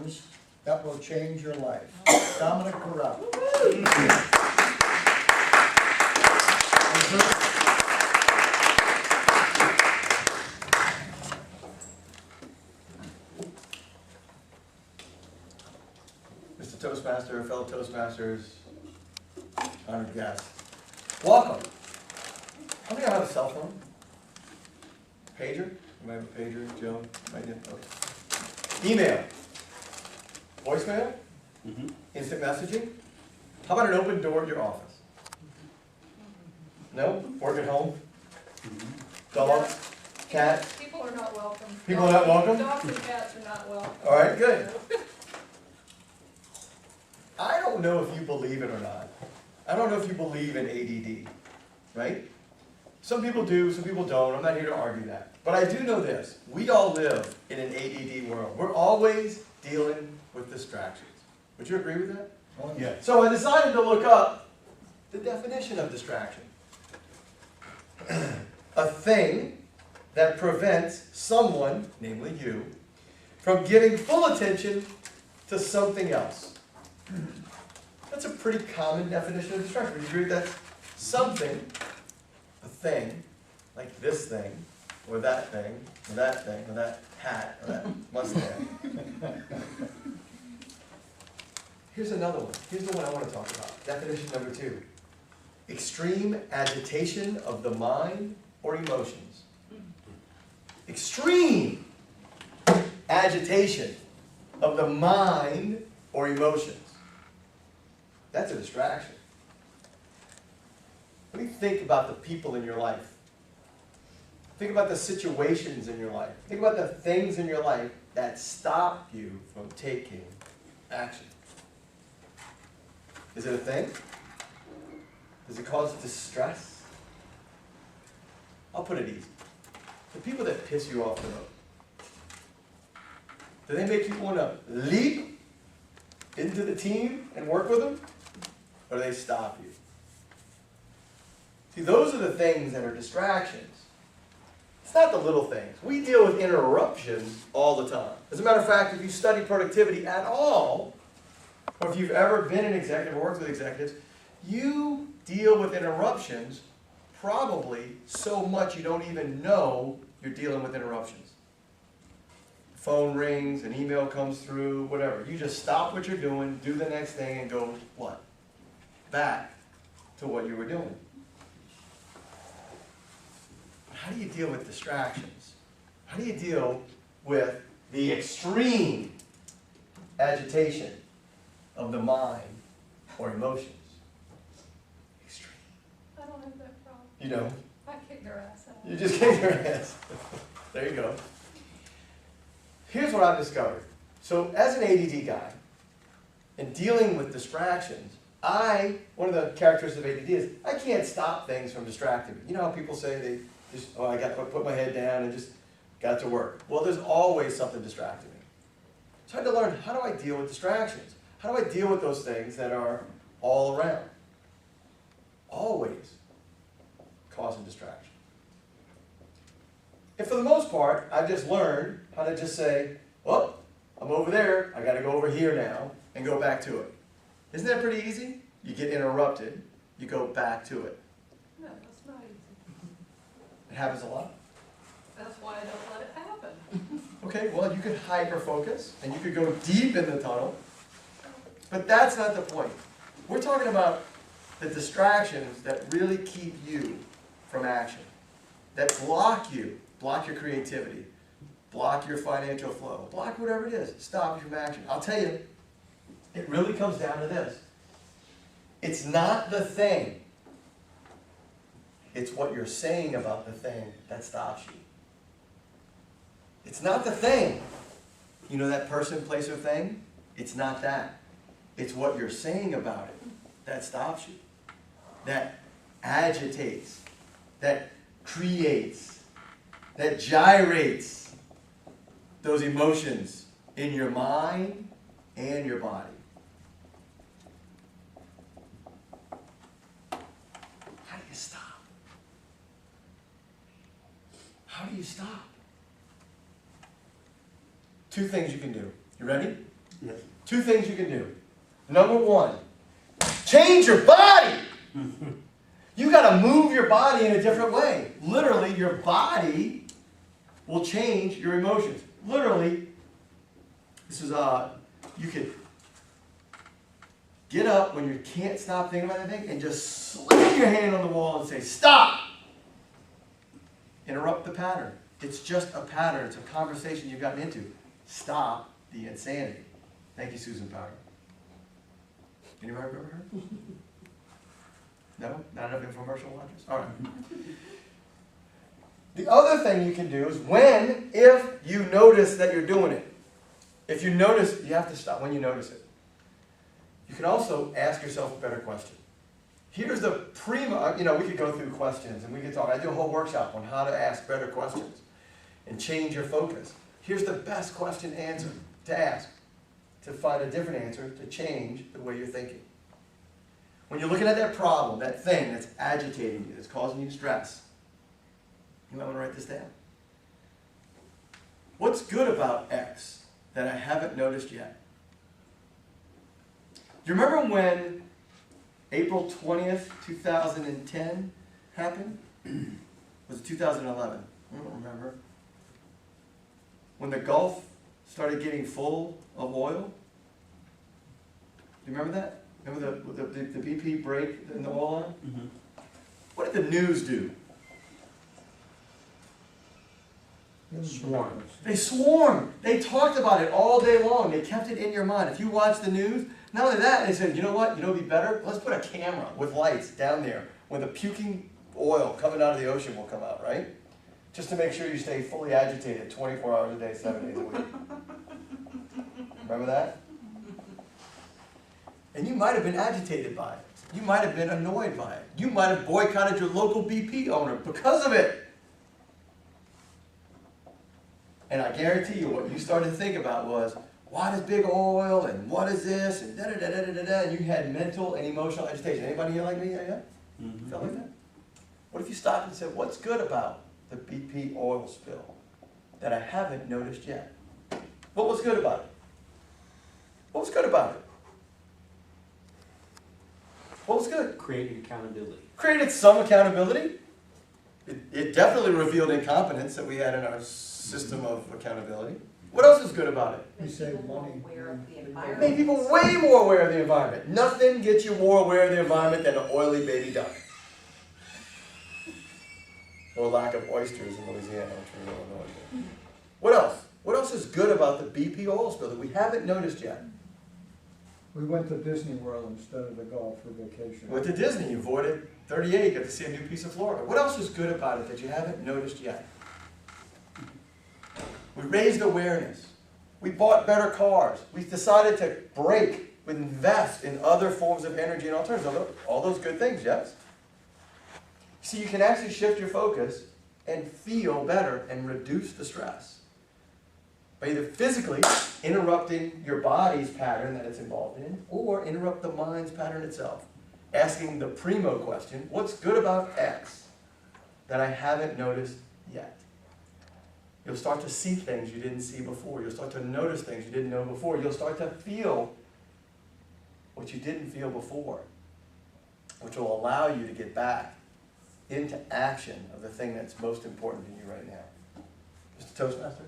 actions that will change your life. Dominic Corral. Mr. Toastmaster, fellow Toastmasters, honored guests, welcome. How many of you have a cell phone? Pager? You might have a pager, Joe? Might have, okay. Email? Voicemail? Instant messaging? How about an open door at your office? No? Work at home? Dog? Cat? People are not welcome. People are not welcome? Dogs and cats are not welcome. All right, good. I don't know if you believe it or not. I don't know if you believe in ADD, right? Some people do, some people don't. I'm not here to argue that. But I do know this. We all live in an ADD world. We're always dealing with distractions. Would you agree with that? Oh, yeah. So I decided to look up the definition of distraction. A thing that prevents someone, namely you, from giving full attention to something else. That's a pretty common definition of distraction. Would you agree with that? Something, a thing, like this thing, or that thing, or that thing, or that hat, or that mustache. Here's another one. Here's the one I want to talk about. Definition number 2. Extreme agitation of the mind or emotions. Extreme agitation of the mind or emotions. That's a distraction. What do you think about the people in your life? Think about the situations in your life. Think about the things in your life that stop you from taking action. Is it a thing? Does it cause distress? I'll put it easy. The people that piss you off the most, do they make you want to leap into the team and work with them? Or do they stop you? See, those are the things that are distractions. It's not the little things. We deal with interruptions all the time. As a matter of fact, if you study productivity at all, or if you've ever been an executive or worked with executives, you deal with interruptions probably so much you don't even know you're dealing with interruptions. Phone rings, an email comes through, whatever. You just stop what you're doing, do the next thing, and go what? Back to what you were doing. How do you deal with distractions? How do you deal with the extreme agitation of the mind or emotions? Extreme. I don't have that problem. You know, I kick their ass out. you just kick your ass. There you go. Here's what I've discovered. So as an ADD guy, in dealing with distractions, one of the characteristics of ADD is I can't stop things from distracting me. You know how people say they just, I got to put my head down and just got to work. Well, there's always something distracting me. So I had to learn, how do I deal with distractions? How do I deal with those things that are all around? Always causing distraction. And for the most part, I've just learned how to just say, oh, I'm over there, I got to go over here now, and go back to it. Isn't that pretty easy? You get interrupted, you go back to it. No, that's not easy. It happens a lot. That's why I don't let it happen. Okay, well, you could hyper-focus, and you could go deep in the tunnel, but that's not the point. We're talking about the distractions that really keep you from action, that block you, block your creativity, block your financial flow, block whatever it is, stop you from action. I'll tell you, it really comes down to this. It's not the thing. It's what you're saying about the thing that stops you. It's not the thing. You know that person, place, or thing? It's not that. It's what you're saying about it that stops you, that agitates, that creates, that gyrates those emotions in your mind and your body. How do you stop? How do you stop? Two things you can do. You ready? Yes. Two things you can do. Number one, change your body. You got to move your body in a different way. Literally, your body will change your emotions. Literally, this is you could get up when you can't stop thinking about anything and just slam your hand on the wall and say, stop. Interrupt the pattern. It's just a pattern. It's a conversation you've gotten into. Stop the insanity. Thank you, Susan Power. Anybody remember her? No? Not enough infomercial watchers? All right. The other thing you can do is if you notice that you're doing it. If you notice, you have to stop when you notice it. You can also ask yourself a better question. Here's the we could go through questions and we could talk. I do a whole workshop on how to ask better questions and change your focus. Here's the best question to ask, to find a different answer, to change the way you're thinking. When you're looking at that problem, that thing that's agitating you, that's causing you stress, you might want to write this down. What's good about X that I haven't noticed yet? Do you remember when April 20th, 2010 happened? Was it 2011? I don't remember. When the Gulf started getting full of oil? Do you remember that? Remember the BP break in the oil line? Mm-hmm. What did the news do? Swarm. They swarmed. They talked about it all day long. They kept it in your mind. If you watch the news, not only that, they said, you know what? You know, it'd be better. Let's put a camera with lights down there when the puking oil coming out of the ocean will come out, right? Just to make sure you stay fully agitated 24 hours a day, 7 days a week. Remember that? And you might have been agitated by it. You might have been annoyed by it. You might have boycotted your local BP owner because of it. And I guarantee you what you started to think about was, what is big oil and what is this and da-da-da-da-da-da, and you had mental and emotional agitation. Anybody here like me? Yeah? Mm-hmm. Felt like that? What if you stopped and said, what's good about the BP oil spill that I haven't noticed yet? What was good about it? What was good about it? What was good? Creating accountability. Created some accountability. It definitely revealed incompetence that we had in our system of accountability. What else is good about it? We save money. Aware of the It environment. made people way more aware of the environment. Nothing gets you more aware of the environment than an oily baby duck. Or lack of oysters in Louisiana, which we don't know. What else? What else is good about the BP oil spill that we haven't noticed yet? We went to Disney World instead of the Gulf for vacation. You went to Disney, you avoided 38, got to see a new piece of Florida. What else is good about it that you haven't noticed yet? We raised awareness. We bought better cars. We decided to invest in other forms of energy and alternatives. All those good things, yes? See, you can actually shift your focus and feel better and reduce the stress by either physically interrupting your body's pattern that it's involved in, or interrupt the mind's pattern itself. Asking the primo question, what's good about X that I haven't noticed yet? You'll start to see things you didn't see before. You'll start to notice things you didn't know before. You'll start to feel what you didn't feel before, which will allow you to get back into action of the thing that's most important to you right now. Mr. Toastmaster?